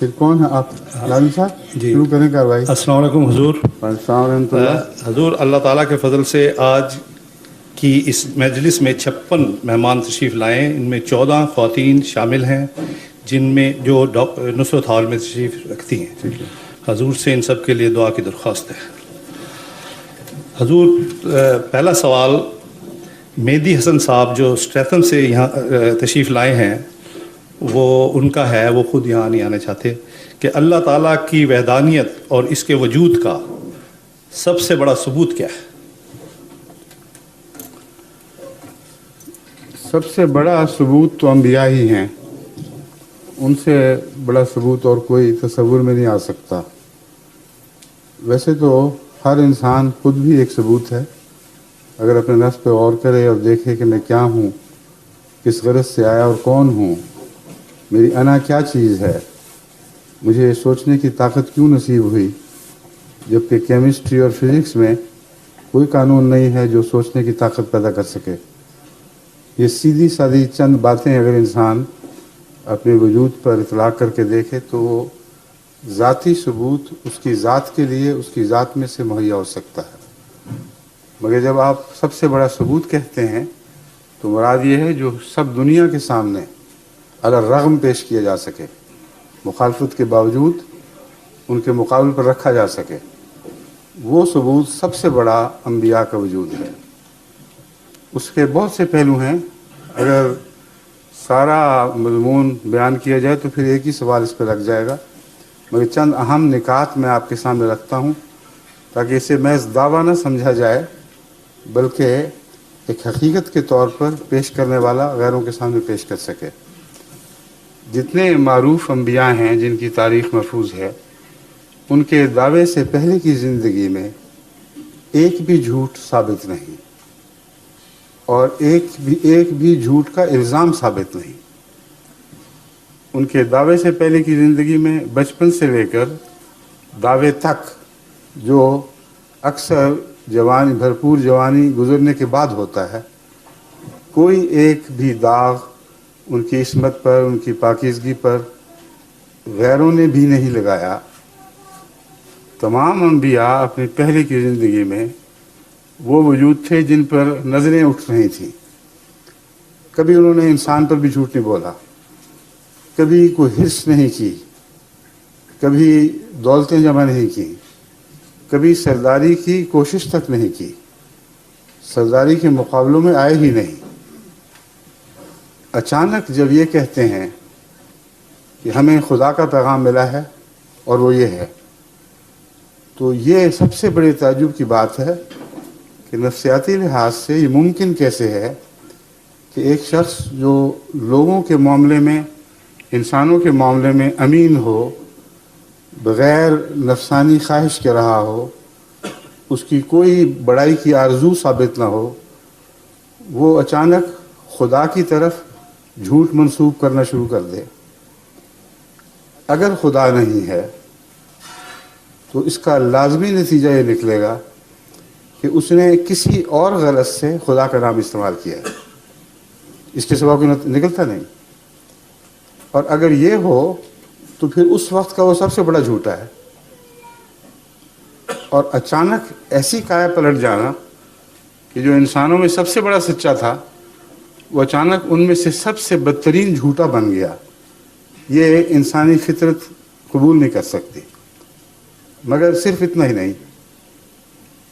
پھر کون ہے آپ؟ لازم صاحب جی شروع کریں کاروائی. السلام علیکم حضور. السلام ورحمۃ اللہ. حضور اللہ تعالیٰ کے فضل سے آج کی اس مجلس میں 56 مہمان تشریف لائے ہیں. ان میں 14 خواتین شامل ہیں جن میں جو نصرت ہال میں تشریف رکھتی ہیں. حضور سے ان سب کے لیے دعا کی درخواست ہے. حضور پہلا سوال مہدی حسن صاحب جو اسٹریتن سے یہاں تشریف لائے ہیں وہ ان کا ہے. وہ خود یہاں نہیں آنا چاہتے کہ اللہ تعالیٰ کی وحدانیت اور اس کے وجود کا سب سے بڑا ثبوت کیا ہے؟ سب سے بڑا ثبوت تو انبیاء ہی ہیں. ان سے بڑا ثبوت اور کوئی تصور میں نہیں آ سکتا. ویسے تو ہر انسان خود بھی ایک ثبوت ہے. اگر اپنے نفس پہ غور کرے اور دیکھے کہ میں کیا ہوں، کس غرض سے آیا اور کون ہوں، میری انا کیا چیز ہے، مجھے سوچنے کی طاقت کیوں نصیب ہوئی، جبکہ کیمسٹری اور فزکس میں کوئی قانون نہیں ہے جو سوچنے کی طاقت پیدا کر سکے. یہ سیدھی سادھی چند باتیں اگر انسان اپنے وجود پر اطلاق کر کے دیکھے تو وہ ذاتی ثبوت اس کی ذات کے لیے اس کی ذات میں سے مہیا ہو سکتا ہے. مگر جب آپ سب سے بڑا ثبوت کہتے ہیں تو مراد یہ ہے جو سب دنیا کے سامنے علی الرغم پیش کیا جا سکے، مخالفت کے باوجود ان کے مقابل پر رکھا جا سکے. وہ ثبوت سب سے بڑا انبیاء کا وجود ہے. اس کے بہت سے پہلو ہیں. اگر سارا مضمون بیان کیا جائے تو پھر ایک ہی سوال اس پہ لگ جائے گا، مگر چند اہم نکات میں آپ کے سامنے رکھتا ہوں تاکہ اسے محض دعویٰ نہ سمجھا جائے بلکہ ایک حقیقت کے طور پر پیش کرنے والا غیروں کے سامنے پیش کر سکے. جتنے معروف انبیاء ہیں جن کی تاریخ محفوظ ہے، ان کے دعوے سے پہلے کی زندگی میں ایک بھی جھوٹ ثابت نہیں اور ایک بھی جھوٹ کا الزام ثابت نہیں. ان کے دعوے سے پہلے کی زندگی میں بچپن سے لے کر دعوے تک، جو اکثر بھرپور جوانی گزرنے کے بعد ہوتا ہے، کوئی ایک بھی داغ ان کی عصمت پر، ان کی پاکیزگی پر غیروں نے بھی نہیں لگایا. تمام انبیاء اپنی پہلے کی زندگی میں وہ وجود تھے جن پر نظریں اٹھ رہی تھیں. کبھی انہوں نے انسان پر بھی جھوٹ نہیں بولا، کبھی کوئی حرص نہیں کی، کبھی دولتیں جمع نہیں کی، کبھی سرداری کی کوشش تک نہیں کی، سرداری کے مقابلوں میں آئے ہی نہیں. اچانک جب یہ کہتے ہیں کہ ہمیں خدا کا پیغام ملا ہے اور وہ یہ ہے، تو یہ سب سے بڑے تعجب کی بات ہے کہ نفسیاتی لحاظ سے یہ ممکن کیسے ہے کہ ایک شخص جو لوگوں کے معاملے میں، انسانوں کے معاملے میں امین ہو، بغیر نفسانی خواہش کے رہا ہو، اس کی کوئی بڑائی کی آرزو ثابت نہ ہو، وہ اچانک خدا کی طرف جھوٹ منسوب کرنا شروع کر دے. اگر خدا نہیں ہے تو اس کا لازمی نتیجہ یہ نکلے گا کہ اس نے کسی اور غرض سے خدا کا نام استعمال کیا ہے. اس کے سوا کوئی نکلتا نہیں. اور اگر یہ ہو تو پھر اس وقت کا وہ سب سے بڑا جھوٹا ہے. اور اچانک ایسی کایا پلٹ جانا کہ جو انسانوں میں سب سے بڑا سچا تھا وہ اچانک ان میں سے سب سے بدترین جھوٹا بن گیا، یہ انسانی فطرت قبول نہیں کر سکتی. مگر صرف اتنا ہی نہیں،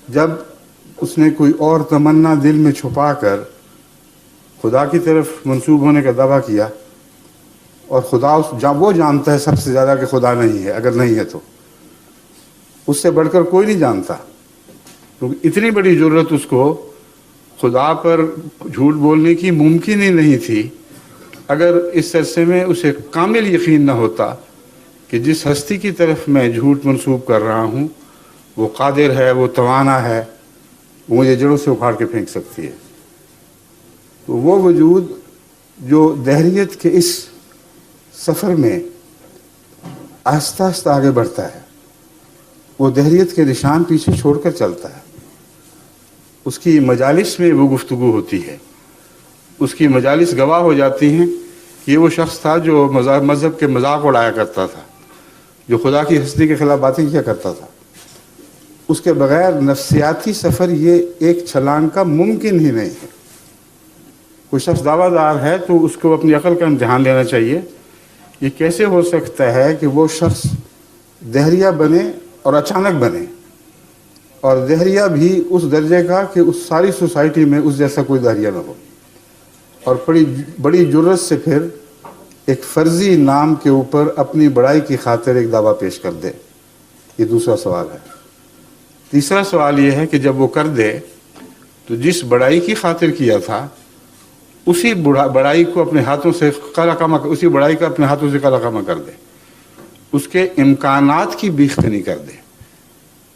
جب اس نے کوئی اور تمنا دل میں چھپا کر خدا کی طرف منسوب ہونے کا دعویٰ کیا، اور خدا وہ جانتا ہے سب سے زیادہ کہ خدا نہیں ہے، اگر نہیں ہے تو اس سے بڑھ کر کوئی نہیں جانتا، کیونکہ اتنی بڑی ضرورت اس کو خدا پر جھوٹ بولنے کی ممکن ہی نہیں تھی اگر اس عرصے میں اسے کامل یقین نہ ہوتا کہ جس ہستی کی طرف میں جھوٹ منسوب کر رہا ہوں وہ قادر ہے، وہ توانا ہے، وہ مجھے جڑوں سے اکھاڑ کے پھینک سکتی ہے. تو وہ وجود جو دہریت کے اس سفر میں آہستہ آہستہ آگے بڑھتا ہے، وہ دہریت کے نشان پیچھے چھوڑ کر چلتا ہے. اس کی مجالس میں وہ گفتگو ہوتی ہے، اس کی مجالس گواہ ہو جاتی ہیں کہ یہ وہ شخص تھا جو مذہب کے مذاق اڑایا کرتا تھا، جو خدا کی ہستی کے خلاف باتیں کیا کرتا تھا، اس کے بغیر نفسیاتی سفر یہ ایک چھلانگ کا ممکن ہی نہیں ہے۔ کوئی شخص دعویٰ دار ہے تو اس کو اپنی عقل کا امتحان لینا چاہیے، یہ کیسے ہو سکتا ہے کہ وہ شخص دہریہ بنے اور اچانک بنے، اور دہریہ بھی اس درجے کا کہ اس ساری سوسائٹی میں اس جیسا کوئی دہریہ نہ ہو، اور بڑی جرت سے پھر ایک فرضی نام کے اوپر اپنی بڑائی کی خاطر ایک دعویٰ پیش کر دے۔ یہ دوسرا سوال ہے۔ تیسرا سوال یہ ہے کہ جب وہ کر دے تو جس بڑائی کی خاطر کیا تھا اسی بڑائی کو اپنے ہاتھوں سے اسی بڑائی کا اپنے ہاتھوں سے قلقامہ کر دے، اس کے امکانات کی بیخ نہیں کر دے،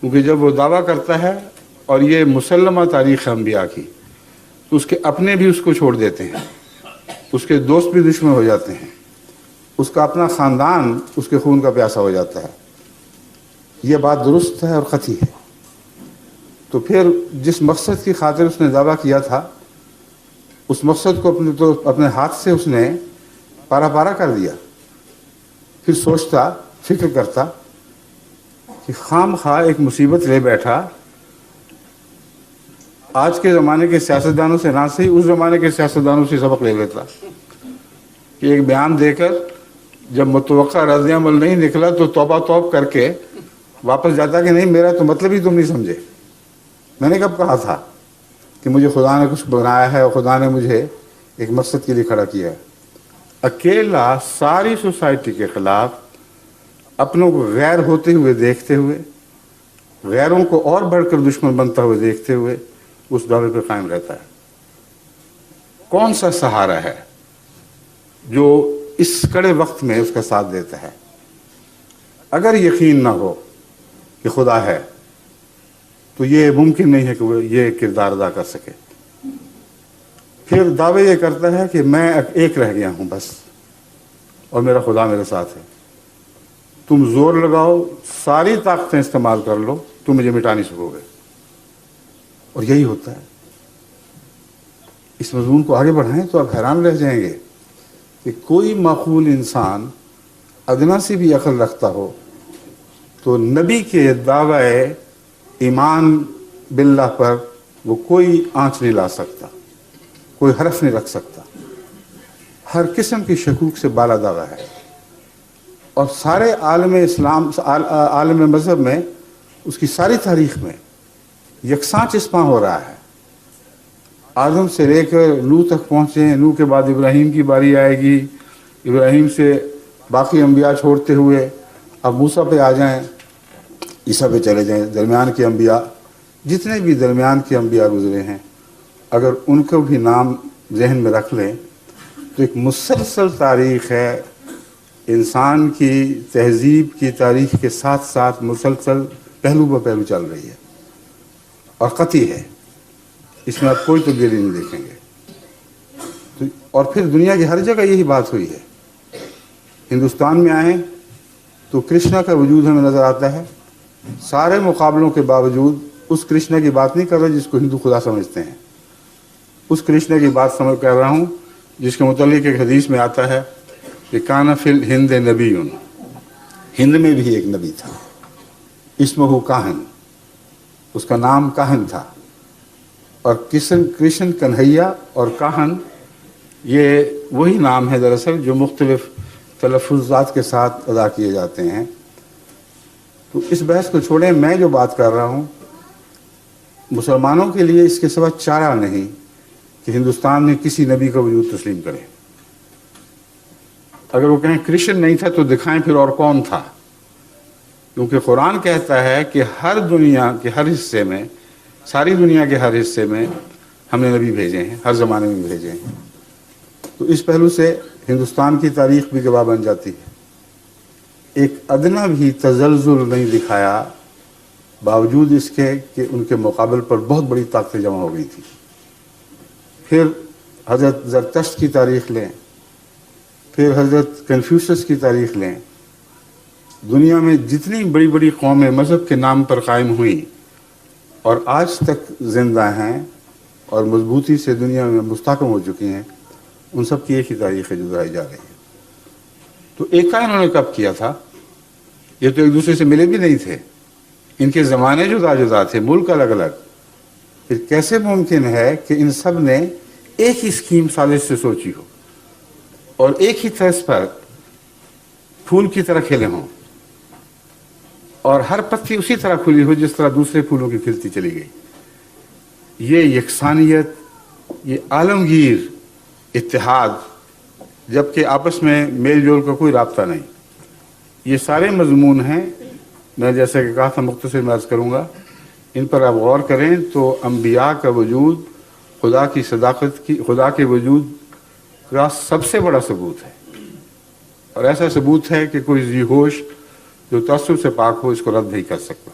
کیونکہ جب وہ دعویٰ کرتا ہے، اور یہ مسلمہ تاریخ انبیاء کی، تو اس کے اپنے بھی اس کو چھوڑ دیتے ہیں، اس کے دوست بھی دشمن ہو جاتے ہیں، اس کا اپنا خاندان اس کے خون کا پیاسا ہو جاتا ہے۔ یہ بات درست ہے اور قطعی ہے۔ تو پھر جس مقصد کی خاطر اس نے دعویٰ کیا تھا، اس مقصد کو اپنے ہاتھ سے اس نے پارا کر دیا۔ پھر سوچتا، فکر کرتا کہ خام خواہ ایک مصیبت لے بیٹھا، آج کے زمانے کے سیاستدانوں سے نہ صحیح اس زمانے کے سیاستدانوں سے سبق لے لیتا کہ ایک بیان دے کر جب متوقع رد عمل نہیں نکلا تو توبہ توب کر کے واپس جاتا کہ نہیں، میرا تو مطلب ہی تم نہیں سمجھے، میں نے کب کہا تھا کہ مجھے خدا نے کچھ بنایا ہے اور خدا نے مجھے ایک مقصد کے لیے کھڑا کیا ہے۔ اکیلا ساری سوسائٹی کے خلاف اپنوں کو غیر ہوتے ہوئے دیکھتے ہوئے، غیروں کو اور بڑھ کر دشمن بنتا ہوئے دیکھتے ہوئے اس دعوے پہ قائم رہتا ہے۔ کون سا سہارا ہے جو اس کڑے وقت میں اس کا ساتھ دیتا ہے؟ اگر یقین نہ ہو کہ خدا ہے تو یہ ممکن نہیں ہے کہ وہ یہ کردار ادا کر سکے۔ پھر دعوے یہ کرتا ہے کہ میں ایک رہ گیا ہوں بس، اور میرا خدا میرے ساتھ ہے، تم زور لگاؤ، ساری طاقتیں استعمال کر لو، تم مجھے مٹا نہیں سکو گے۔ اور یہی ہوتا ہے۔ اس مضمون کو آگے بڑھائیں تو آپ حیران رہ جائیں گے کہ کوئی معقول انسان ادنا سی بھی عقل رکھتا ہو تو نبی کے دعوی ایمان باللہ پر وہ کوئی آنچ نہیں لا سکتا، کوئی حرف نہیں رکھ سکتا، ہر قسم کی شکوک سے بالا دعویٰ ہے۔ اور سارے عالم اسلام، عالم مذہب میں، اس کی ساری تاریخ میں یکساں چسپاں ہو رہا ہے۔ آدم سے لے کر نوح تک پہنچے ہیں، نوح کے بعد ابراہیم کی باری آئے گی، ابراہیم سے باقی انبیاء چھوڑتے ہوئے اب موسیٰ پہ آ جائیں، عیسیٰ پہ چلے جائیں، درمیان کے انبیاء، جتنے بھی درمیان کے انبیاء گزرے ہیں، اگر ان کو بھی نام ذہن میں رکھ لیں تو ایک مسلسل تاریخ ہے، انسان کی تہذیب کی تاریخ کے ساتھ ساتھ مسلسل پہلو بہ پہلو چل رہی ہے، اور قطعی ہے، اس میں آپ کوئی تبدیلی نہیں دیکھیں گے۔ اور پھر دنیا کی ہر جگہ یہی بات ہوئی ہے۔ ہندوستان میں آئیں تو کرشنا کا وجود ہمیں نظر آتا ہے، سارے مقابلوں کے باوجود اس کرشنا کی بات نہیں کر رہا جس کو ہندو خدا سمجھتے ہیں، اس کرشنا کی بات سمجھ کر رہا ہوں جس کے متعلق ایک حدیث میں آتا ہے کہ کان فی الہند نبی، ہند میں بھی ایک نبی تھا، اسمہ کاہن، اس کا نام کاہن تھا۔ اور کرشن کنہیا اور کاہن یہ وہی نام ہے دراصل جو مختلف تلفظات کے ساتھ ادا کیے جاتے ہیں۔ تو اس بحث کو چھوڑیں، میں جو بات کر رہا ہوں، مسلمانوں کے لیے اس کے سوا چارہ نہیں کہ ہندوستان میں کسی نبی کا وجود تسلیم کریں۔ اگر وہ کہیں کرشن نہیں تھا تو دکھائیں پھر اور کون تھا، کیونکہ قرآن کہتا ہے کہ ہر دنیا کے ہر حصے میں، ساری دنیا کے ہر حصے میں ہم نے نبی بھیجے ہیں، ہر زمانے میں بھیجے ہیں۔ تو اس پہلو سے ہندوستان کی تاریخ بھی گواہ بن جاتی ہے۔ ایک ادنا بھی تزلزل نہیں دکھایا، باوجود اس کے کہ ان کے مقابل پر بہت بڑی طاقتیں جمع ہو گئی تھی۔ پھر حضرت زرتشت کی تاریخ لیں، پھر حضرت کنفیوشس کی تاریخ لیں، دنیا میں جتنی بڑی بڑی قومیں مذہب کے نام پر قائم ہوئیں اور آج تک زندہ ہیں اور مضبوطی سے دنیا میں مستحکم ہو چکی ہیں، ان سب کی ایک ہی تاریخ ہے جو دہرائی جا رہی ہے۔ تو ایک کا انہوں نے کب کیا تھا؟ یہ تو ایک دوسرے سے ملے بھی نہیں تھے، ان کے زمانے جدا جدا تھے، ملک الگ الگ، پھر کیسے ممکن ہے کہ ان سب نے ایک ہی اسکیم سازش سے سوچی ہو اور ایک ہی طرز پر پھول کی طرح کھلے ہوں اور ہر پتی اسی طرح کھلی ہو جس طرح دوسرے پھولوں کی کھلتی چلی گئی؟ یہ یکسانیت، یہ عالمگیر اتحاد، جبکہ آپس میں میل جول کا کوئی رابطہ نہیں، یہ سارے مضمون ہیں. میں جیسے کہ کہا تھا مختصر میں عرض کروں گا، ان پر آپ غور کریں تو انبیاء کا وجود خدا کی صداقت کی، خدا کے وجود کا سب سے بڑا ثبوت ہے، اور ایسا ثبوت ہے کہ کوئی ذی ہوش جو تعصب سے پاک ہو اس کو رد نہیں کر سکتا.